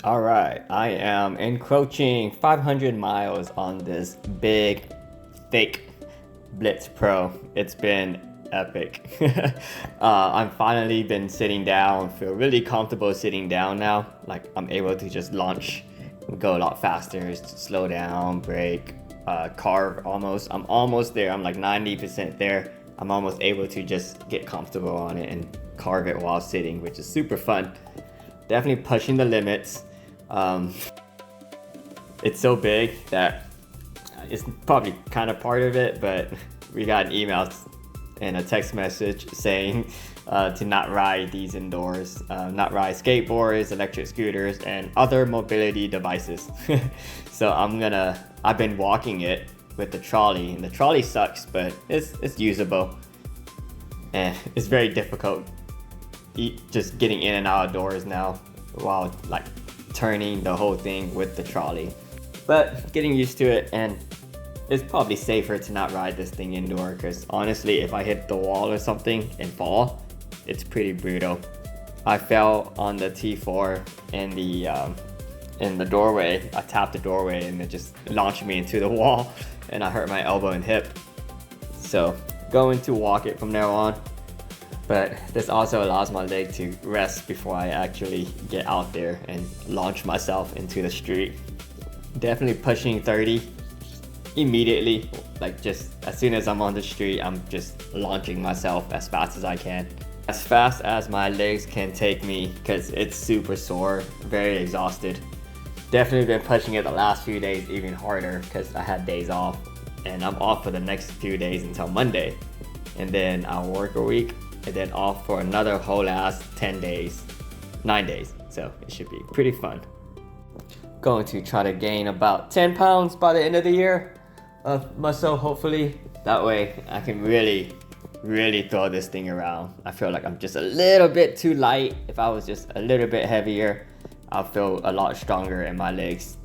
All right, I am encroaching 500 miles on this big, thick Blitz Pro. It's been epic. I'm finally been sitting down, feel really comfortable sitting down now. Like I'm able to just launch, go a lot faster, slow down, brake, carve almost. I'm almost there. I'm like 90% there. I'm almost able to just get comfortable on it and carve it while sitting, which is super fun. Definitely pushing the limits. Um, it's so big that it's probably kind of part of it, but we got an email and a text message saying to not ride these indoors, not ride skateboards, electric scooters, and other mobility devices. So I've been walking it with the trolley, and the trolley sucks, but it's usable. And it's very difficult just getting in and out of doors now while like turning the whole thing with the trolley, but getting used to it. And it's probably safer to not ride this thing indoor, because honestly if I hit the wall or something and fall, it's pretty brutal. I fell on the T4 in the doorway. I tapped the doorway and it just launched me into the wall, and I hurt my elbow and hip. So going to walk it from now on, but this also allows my leg to rest before I actually get out there and launch myself into the street. Definitely pushing 30 immediately, like just as soon as I'm on the street, I'm just launching myself as fast as I can. As fast as my legs can take me, because it's super sore, very exhausted. Definitely been pushing it the last few days even harder because I had days off, and I'm off for the next few days until Monday. And then I'll work a week and then off for another whole ass 10 days, 9 days. So it should be pretty fun. Going to try to gain about 10 pounds by the end of the year of muscle, hopefully. That way I can really throw this thing around. I feel like I'm just a little bit too light. If I was just a little bit heavier, I'll feel a lot stronger in my legs,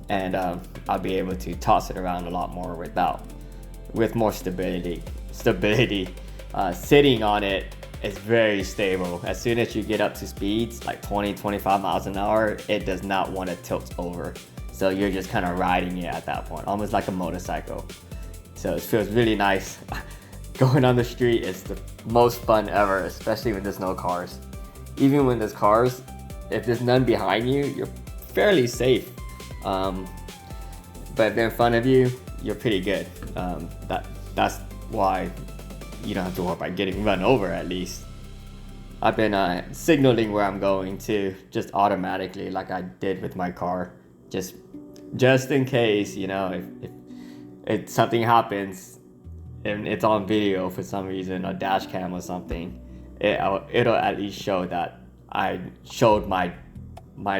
and I'll be able to toss it around a lot more with more stability. Sitting on it is very stable. As soon as you get up to speeds like 20-25 miles an hour, it does not want to tilt over. So you're just kind of riding it at that point, almost like a motorcycle. So it feels really nice. Going on the street is the most fun ever, especially when there's no cars. Even when there's cars, if there's none behind you, you're fairly safe. But if they're in front of you, you're pretty good. That's why you don't have to worry about getting run over, at least. I've been signaling where I'm going to, just automatically, like I did with my car, just in case, if something happens and it's on video for some reason, a dash cam or something, it'll at least show that I showed my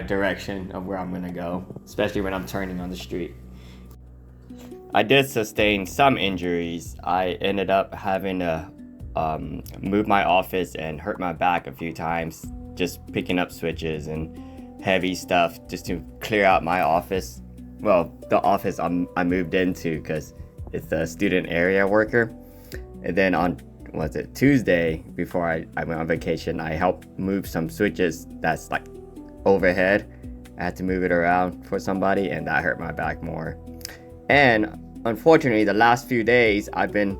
direction of where I'm gonna go, especially when I'm turning on the street. I did sustain some injuries. I ended up having to move my office and hurt my back a few times, just picking up switches and heavy stuff just to clear out my office. Well, the office I moved into, because it's the student area worker. And then on Tuesday, before I went on vacation, I helped move some switches that's like overhead. I had to move it around for somebody, and that hurt my back more. And unfortunately, the last few days I've been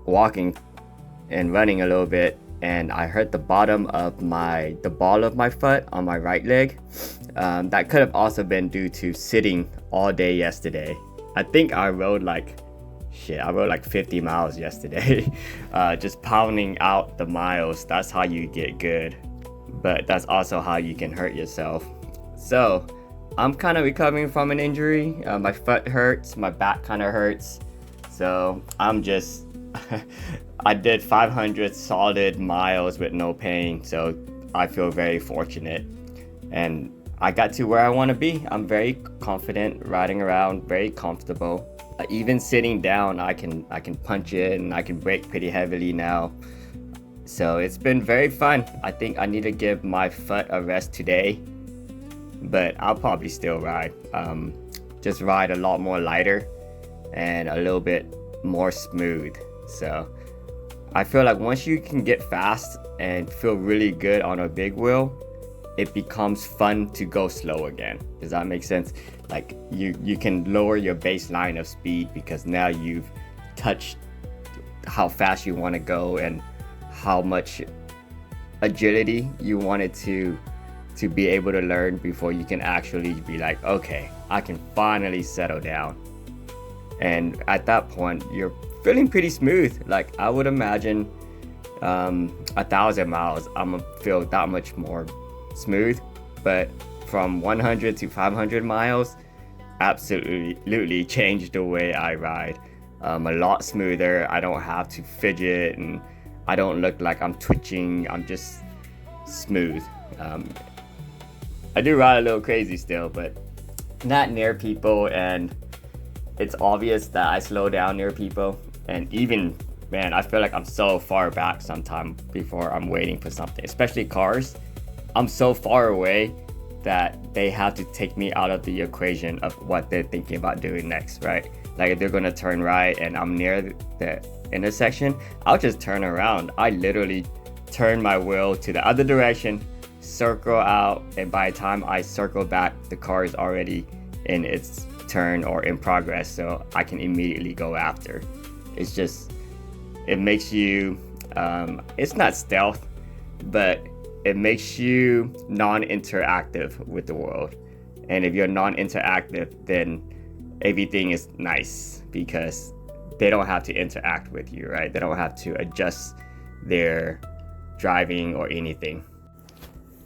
walking and running a little bit, and I hurt the bottom of the ball of my foot on my right leg. That could have also been due to sitting all day yesterday. I think I rode like 50 miles yesterday. Just pounding out the miles. That's how you get good, but that's also how you can hurt yourself. So I'm kind of recovering from an injury. My foot hurts, my back kind of hurts. So I'm just, I did 500 solid miles with no pain. So I feel very fortunate. And I got to where I want to be. I'm very confident riding around, very comfortable. Even sitting down, I can punch it and I can brake pretty heavily now. So it's been very fun. I think I need to give my foot a rest today, but I'll probably still ride. Just ride a lot more lighter and a little bit more smooth. So I feel like once you can get fast and feel really good on a big wheel, it becomes fun to go slow again. Does that make sense? Like you can lower your baseline of speed because now you've touched how fast you want to go and how much agility you wanted to be able to learn before you can actually be like, okay, I can finally settle down. And at that point, you're feeling pretty smooth. Like I would imagine 1,000 miles, I'm gonna feel that much more smooth. But from 100 to 500 miles, absolutely changed the way I ride. A lot smoother. I don't have to fidget and I don't look like I'm twitching. I'm just smooth. I do ride a little crazy still, but not near people, and it's obvious that I slow down near people. And even, man, I feel like I'm so far back sometimes before I'm waiting for something, especially cars. I'm so far away that they have to take me out of the equation of what they're thinking about doing next, right? Like if they're gonna turn right and I'm near the intersection, I'll just turn around. I literally turn my wheel to the other direction, circle out, and by the time I circle back, the car is already in its turn or in progress, so I can immediately go after. It's just, it makes you, it's not stealth, but it makes you non-interactive with the world. And if you're non-interactive, then everything is nice because they don't have to interact with you, right? They don't have to adjust their driving or anything.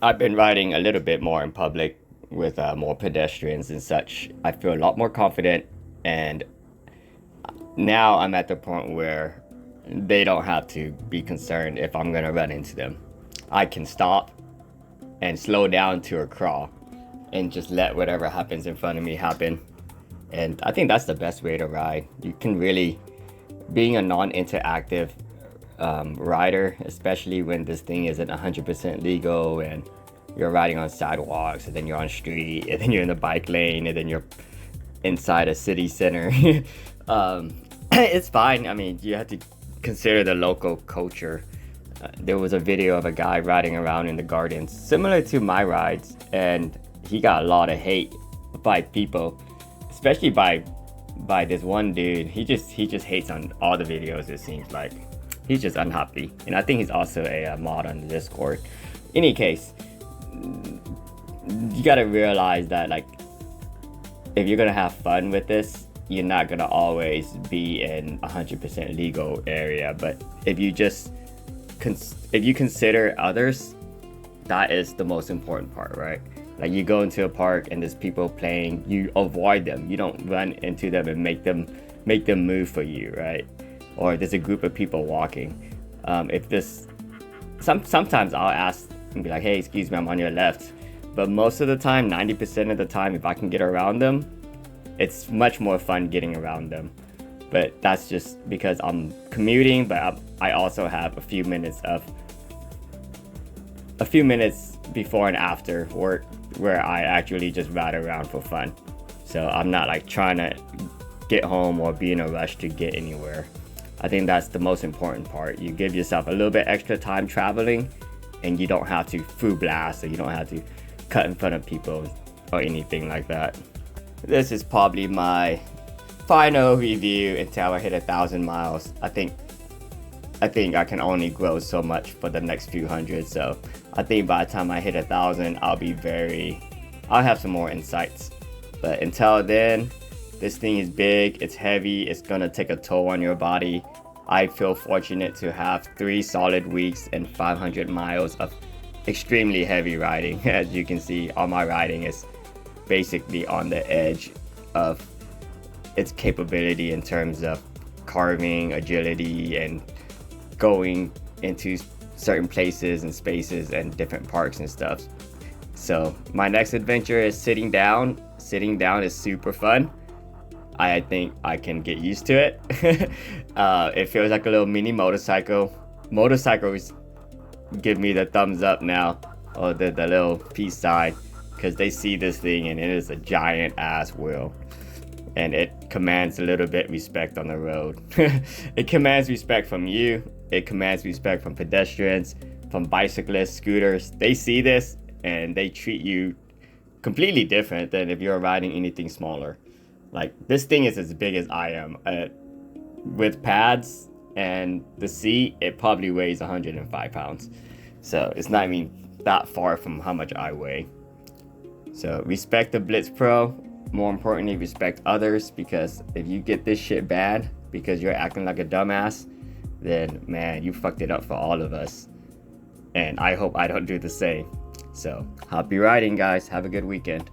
I've been riding a little bit more in public with more pedestrians and such. I feel a lot more confident, and now I'm at the point where they don't have to be concerned if I'm gonna run into them. I can stop and slow down to a crawl and just let whatever happens in front of me happen. And I think that's the best way to ride. You can really, being a non-interactive rider, especially when this thing isn't 100% legal and you're riding on sidewalks and then you're on street and then you're in the bike lane and then you're inside a city center. It's fine. I mean, you have to consider the local culture. There was a video of a guy riding around in the gardens similar to my rides, and he got a lot of hate by people, especially by this one dude. He just hates on all the videos. It seems like he's just unhappy, and I think he's also a mod on the Discord. Any case, you gotta realize that, like, if you're gonna have fun with this, you're not gonna always be in 100% legal area. But if you just if you consider others, that is the most important part, right? Like, you go into a park and there's people playing, you avoid them. You don't run into them and make them move for you, right? Or there's a group of people walking. Sometimes I'll ask and be like, hey, excuse me, I'm on your left. But most of the time, 90% of the time, if I can get around them, it's much more fun getting around them. But that's just because I'm commuting, but I also have a few minutes before and after work where I actually just ride around for fun. So I'm not like trying to get home or be in a rush to get anywhere. I think that's the most important part. You give yourself a little bit extra time traveling, and you don't have to full blast, or you don't have to cut in front of people or anything like that. This is probably my final review until I hit 1,000 miles. I think I can only grow so much for the next few hundred. So I think by the time I hit 1,000, I'll have some more insights. But until then, this thing is big, it's heavy, it's gonna take a toll on your body. I feel fortunate to have 3 solid weeks and 500 miles of extremely heavy riding. As you can see, all my riding is basically on the edge of its capability in terms of carving, agility, and going into certain places and spaces and different parks and stuff. So my next adventure is sitting down. Sitting down is super fun. I think I can get used to it. It feels like a little mini motorcycle. Motorcycles give me the thumbs up now, or the little peace sign, because they see this thing and it is a giant ass wheel, and it commands a little bit respect on the road. It commands respect from you. It commands respect from pedestrians, from bicyclists, scooters. They see this and they treat you completely different than if you're riding anything smaller. Like this thing is as big as I am. With pads and the seat, it probably weighs 105 pounds. So it's not even that far from how much I weigh. So respect the Blitz Pro. More importantly, respect others, because if you get this shit bad because you're acting like a dumbass, then man, you fucked it up for all of us. And I hope I don't do the same. So happy riding, guys. Have a good weekend.